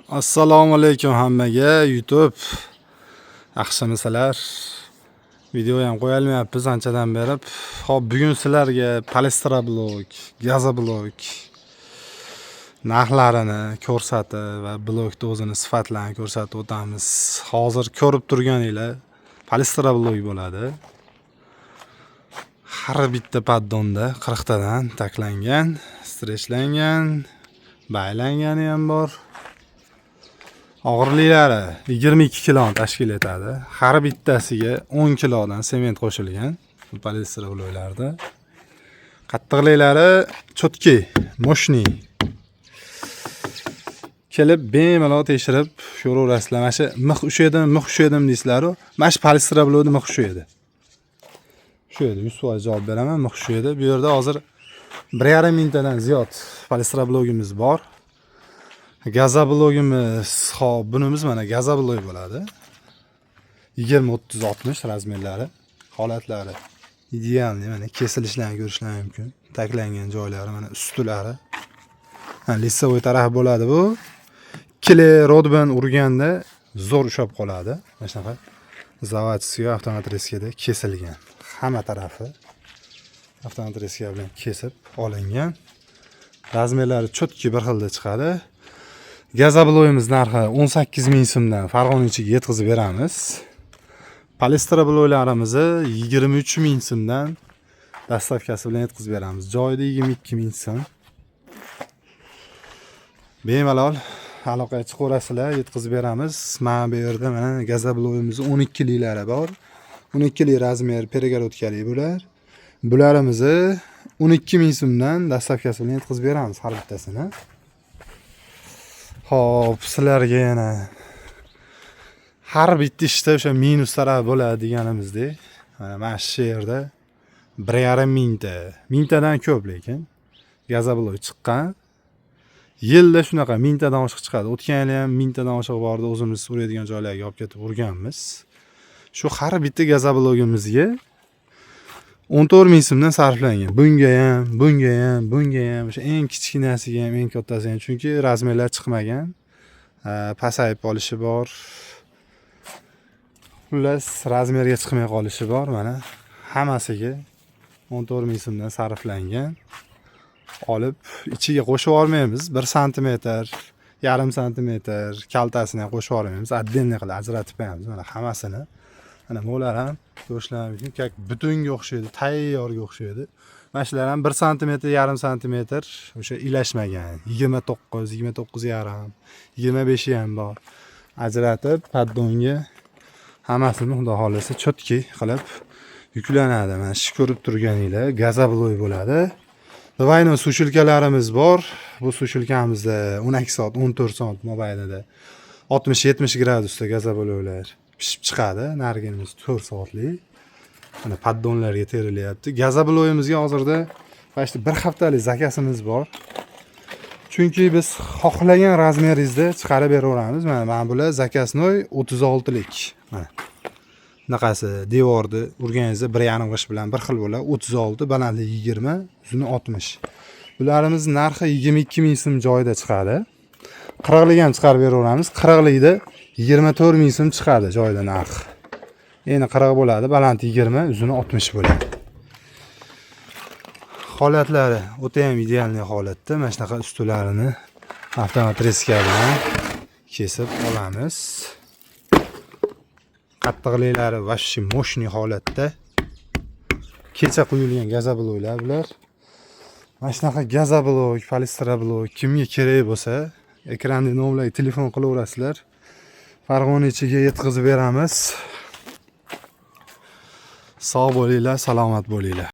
Assalomu alaykum hammaga YouTube. Yaxshimisizlar? Video ham qo'yolmayapmiz anchadan beri. Xo'p, bugun sizlarga Polistrablok, Gazoblok narxlarini ko'rsatib va blokni o'zini sifatlarini ko'rsatib o'tamiz. Hozir ko'rib turganinglar Polistrablok bo'ladi. Har bitta paddonda 40 tadan taklangan, strechlangan, baylangani ham bor. Og'irliklari 22 kiloni tashkil etadi. Har bittasiga 10 kilodan sement qo'shilgan polistrabloklarda. Qattiqliklari chotki, moshni. Kelib bemalol tekshirib ko'raverasizlar. Mana shu mix ushadim deysizlar-ku. Mana shu polistrablokni mix ushaydi. Shu yerda 100% javob beraman, mix ushaydi. Bu yerda hozir 1,5 mingtadan ziyod polistrablogimiz bor. Gazoblogimiz, hop, bunimiz mana gazoblog bo'ladi. 20-30-60 razmerlari, holatlari ideal, mana kesilishlarni ko'rishlar mumkin. Taklangan joylari mana ustilari. Lissovoy taraf bo'ladi bu. Kile rodban urganda zo'r ushab qoladi. Mana shunaqa zavodskiy avtomatreskada kesilgan. Hamma tarafi avtomatreska bilan kesib olingan. Razmerlari chotki bir xilda chiqadi. Gazoblogimiz narxi 18 ming so'mdan Farg'onachiga yetkazib beramiz. Polistrabloklarimizni 23 ming so'mdan dastavkasi bilan yetkazib beramiz. Joyida 22 ming so'm. Bemalol aloqaga chiqaverasizlar, yetkazib beramiz. Mana bu yerda mana gazoblogimiz 12 liklari bor. 12 lik razmer перегородкali bular. Bularimizni 12 ming so'mdan dastavkasi bilan yetkazib beramiz har bittasini. Xo'p, sizlarga yana har bitta ishda o'sha minus taraf bo'ladi deganimizdek, mana shu yerda 1,5 mingtadan ko'p lekin gazoblok chiqqan. Yilda shunaqa mingtadan oshiq chiqadi. O'tgan yil ham mingtadan oshiq bordi, o'zimiz uradigan joylarga olib ketib urganmiz. Shu har bitta gazoblogimizga 14 ming so'mdan sarflangan. Bunga ham, o'sha eng kichkinasiga ham, eng kattasiga ham, chunki razmerlar chiqmagan. Pasayib qolishi bor. Xullas, razmerga chiqmay qolishi bor. Mana hammasiga 14 ming so'mdan sarflangan. Olib ichiga qo'shib olmaymiz. 1 santimetr, yarim santimetr kaltasini ham qo'shib olmaymiz. Отдельно qilib ajratib qo'yamiz. Mana hammasini. Mana bular ham ko'rishlar mumkin, kak butunga o'xshaydi, tayyorga o'xshaydi. Mana shular ham 1 santimetr, yarim santimetr o'sha ilashmagan. 29 yarim, 25 ham bor. Ajratib paddonga hammasini xudo xolasa chotki qilib yuklanadi. Mana shu ko'rib turganinglar gazoblok bo'ladi. Davayno sushilkalarimiz bor. Bu sushilkamizda 12 soat, 14 soat mobaynida 60-70 gradusda gazobloklar pishib chiqadi. Narigimiz 4 soatlik. Mana paddonlarga terilyapti. Gazoblogimizga hozirda faqat bir haftalik zakasimiz bor. Chunki biz xohlagan razmeringizda chiqarib beraveramiz. Mana bular zakasnoy 36 lik. Mana bunaqasi devorni urganingizda 1,5 g'ish bilan bir xil bo'ladi. 36, balandligi 20, uzuni 60. Bularimiz narxi 22 ming so'm joyida chiqadi. 40 lik ham chiqarib beraveramiz. 40 likda 24 ming so'm chiqadi joyida narx. Endi 40 bo'ladi, baland 20, uzuni 60 bo'ladi. Holatlari o'ta ham idealniy holatda. Mana shunaqa ustularini avtomatreska bilan kesib olamiz. Qattiqliklari vashshi moshni holatda. Kecha quyilgan gazobloklar bular. Mana shunaqa gazoblok, polistrablok kimga kerak bo'lsa, ekranda nomlarga telefon qilaverasizlar. Farg'onachiga yetkazib beramiz. Sog' bo'linglar, salomat bo'linglar.